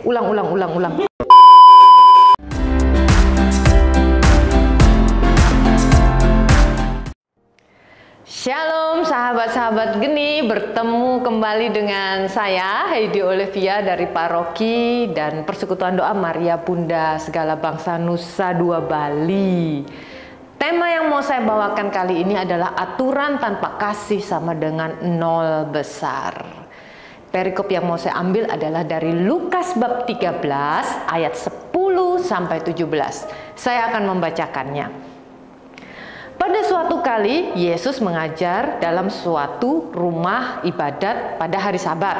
Ulang. Shalom sahabat-sahabat Geni, bertemu kembali dengan saya Heidi Olivia dari Paroki dan Persekutuan Doa Maria Bunda Segala Bangsa Nusa Dua Bali. Tema yang mau saya bawakan kali ini adalah aturan tanpa kasih sama dengan nol besar. Perikop yang mau saya ambil adalah dari Lukas bab 13 ayat 10 sampai 17. Saya akan membacakannya. Pada suatu kali Yesus mengajar dalam suatu rumah ibadat pada hari Sabat.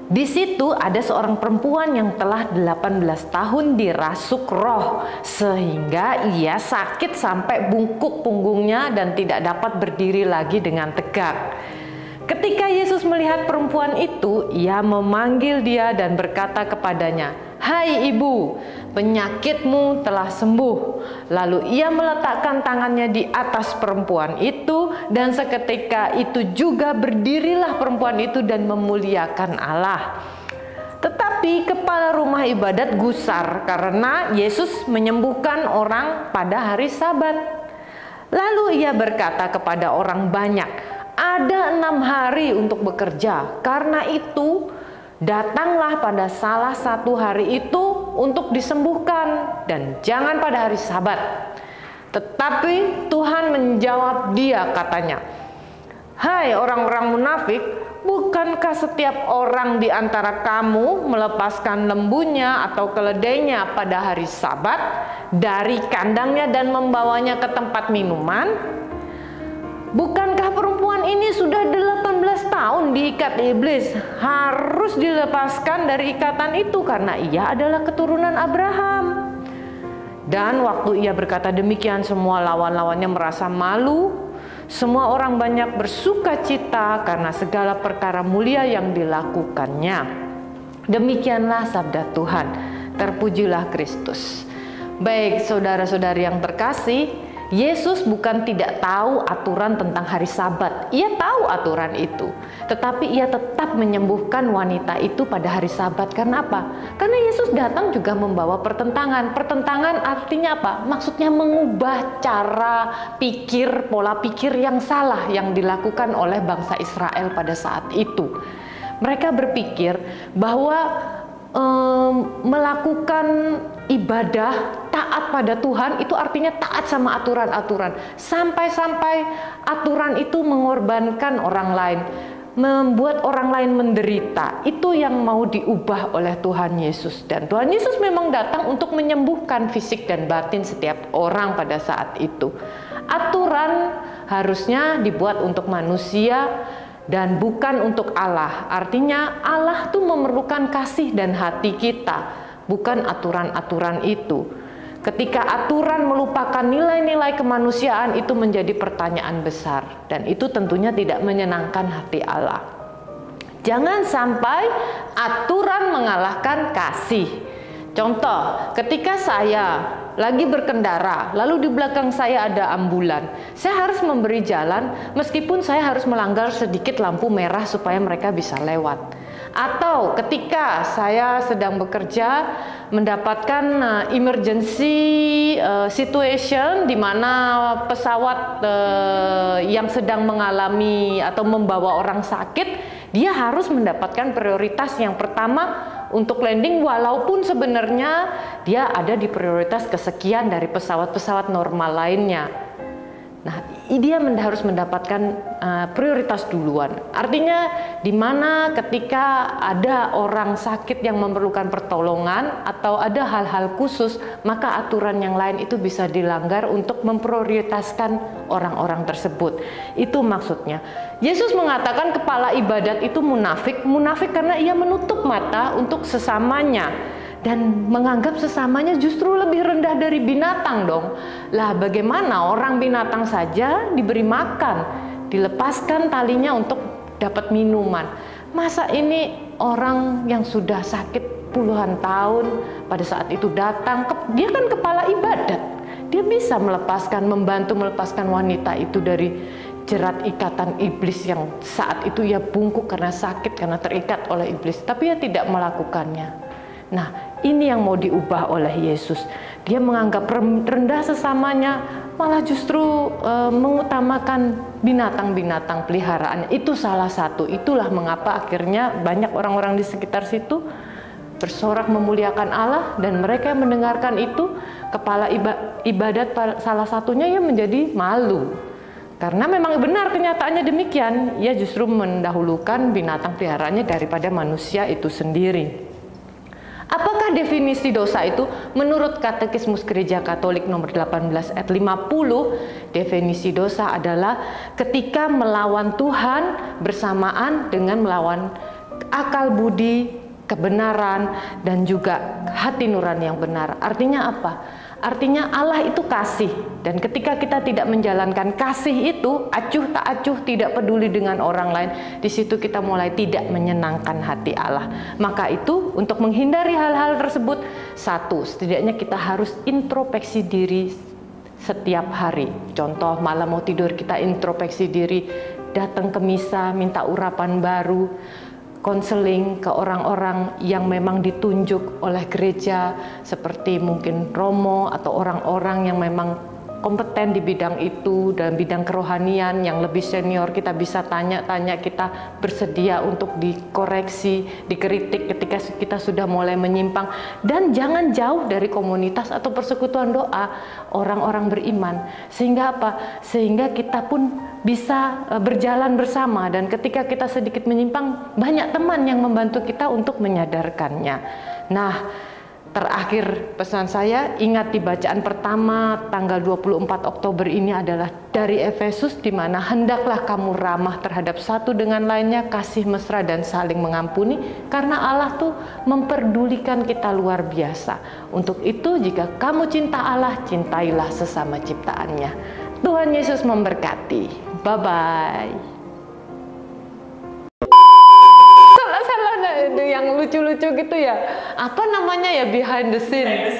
Di situ ada seorang perempuan yang telah 18 tahun dirasuk roh sehingga ia sakit sampai bungkuk punggungnya dan tidak dapat berdiri lagi dengan tegak. Ketika Yesus melihat perempuan itu, ia memanggil dia dan berkata kepadanya, "Hai ibu, penyakitmu telah sembuh." Lalu ia meletakkan tangannya di atas perempuan itu dan seketika itu juga berdirilah perempuan itu dan memuliakan Allah. Tetapi kepala rumah ibadat gusar karena Yesus menyembuhkan orang pada hari Sabat. Lalu ia berkata kepada orang banyak, "Ada 6 hari untuk bekerja, karena itu datanglah pada salah satu hari itu untuk disembuhkan dan jangan pada hari Sabat." Tetapi Tuhan menjawab dia katanya, "Hai orang-orang munafik, bukankah setiap orang di antara kamu melepaskan lembunya atau keledainya pada hari Sabat dari kandangnya dan membawanya ke tempat minuman? Bukankah perempuan ini sudah 18 tahun diikat iblis, harus dilepaskan dari ikatan itu karena ia adalah keturunan Abraham?" Dan waktu ia berkata demikian, semua lawan-lawannya merasa malu. Semua orang banyak bersuka cita karena segala perkara mulia yang dilakukannya. Demikianlah sabda Tuhan. Terpujilah Kristus. Baik saudara-saudari yang terkasih, Yesus bukan tidak tahu aturan tentang hari Sabat. Ia tahu aturan itu. Tetapi ia tetap menyembuhkan wanita itu pada hari Sabat. Karena apa? Karena Yesus datang juga membawa pertentangan. Pertentangan artinya apa? Maksudnya mengubah cara pikir, pola pikir yang salah yang dilakukan oleh bangsa Israel pada saat itu. Mereka berpikir bahwa melakukan ibadah taat pada Tuhan itu artinya taat sama aturan-aturan, sampai-sampai aturan itu mengorbankan orang lain, membuat orang lain menderita. Itu yang mau diubah oleh Tuhan Yesus. Dan Tuhan Yesus memang datang untuk menyembuhkan fisik dan batin setiap orang pada saat itu. Aturan harusnya dibuat untuk manusia dan bukan untuk Allah. Artinya Allah tuh memerlukan kasih dan hati kita, bukan aturan-aturan itu. Ketika aturan melupakan nilai-nilai kemanusiaan, itu menjadi pertanyaan besar. Dan itu tentunya tidak menyenangkan hati Allah. Jangan sampai aturan mengalahkan kasih. Contoh, ketika saya lagi berkendara, lalu di belakang saya ada ambulan, saya harus memberi jalan meskipun saya harus melanggar sedikit lampu merah supaya mereka bisa lewat. Atau ketika saya sedang bekerja mendapatkan emergency situation di mana pesawat yang sedang mengalami atau membawa orang sakit, dia harus mendapatkan prioritas yang pertama untuk landing, walaupun sebenarnya dia ada di prioritas kesekian dari pesawat-pesawat normal lainnya. Nah, dia harus mendapatkan prioritas duluan. Artinya di mana ketika ada orang sakit yang memerlukan pertolongan atau ada hal-hal khusus, maka aturan yang lain itu bisa dilanggar untuk memprioritaskan orang-orang tersebut. Itu maksudnya. Yesus mengatakan kepala ibadat itu munafik. Munafik karena ia menutup mata untuk sesamanya dan menganggap sesamanya justru lebih rendah dari binatang dong. Lah bagaimana orang binatang saja diberi makan, dilepaskan talinya untuk dapat minuman. Masa ini orang yang sudah sakit puluhan tahun pada saat itu datang, dia kan kepala ibadat. Dia bisa melepaskan, membantu melepaskan wanita itu dari jerat ikatan iblis yang saat itu ia bungkuk karena sakit, karena terikat oleh iblis, tapi ia tidak melakukannya. Nah, ini yang mau diubah oleh Yesus. Dia menganggap rendah sesamanya, malah justru mengutamakan binatang-binatang peliharaannya. Itu salah satu. Itulah mengapa akhirnya banyak orang-orang di sekitar situ bersorak memuliakan Allah, dan mereka yang mendengarkan itu, kepala ibadat salah satunya yang menjadi malu. Karena memang benar kenyataannya demikian, ia justru mendahulukan binatang peliharaannya daripada manusia itu sendiri. Apakah definisi dosa itu? Menurut Katekismus Gereja Katolik nomor 18 ayat 50, definisi dosa adalah ketika melawan Tuhan bersamaan dengan melawan akal budi, kebenaran, dan juga hati nurani yang benar. Artinya apa? Artinya Allah itu kasih, dan ketika kita tidak menjalankan kasih itu, acuh tak acuh, tidak peduli dengan orang lain, di situ kita mulai tidak menyenangkan hati Allah. Maka itu untuk menghindari hal-hal tersebut, satu, setidaknya kita harus introspeksi diri setiap hari. Contoh, malam mau tidur kita introspeksi diri, datang ke misa, minta urapan baru, konseling ke orang-orang yang memang ditunjuk oleh gereja, seperti mungkin romo atau orang-orang yang memang kompeten di bidang itu, dalam bidang kerohanian yang lebih senior. Kita bisa tanya-tanya, kita bersedia untuk dikoreksi, dikritik ketika kita sudah mulai menyimpang. Dan jangan jauh dari komunitas atau persekutuan doa orang-orang beriman. Sehingga apa? Sehingga kita pun bisa berjalan bersama, dan ketika kita sedikit menyimpang, banyak teman yang membantu kita untuk menyadarkannya. Nah, terakhir pesan saya, ingat di bacaan pertama tanggal 24 Oktober ini adalah dari Efesus, di mana hendaklah kamu ramah terhadap satu dengan lainnya, kasih mesra dan saling mengampuni, karena Allah tuh memperdulikan kita luar biasa. Untuk itu, jika kamu cinta Allah, cintailah sesama ciptaannya. Tuhan Yesus memberkati. Bye-bye. Salah-salah itu yang lucu-lucu gitu ya. Apa namanya ya, behind the scene?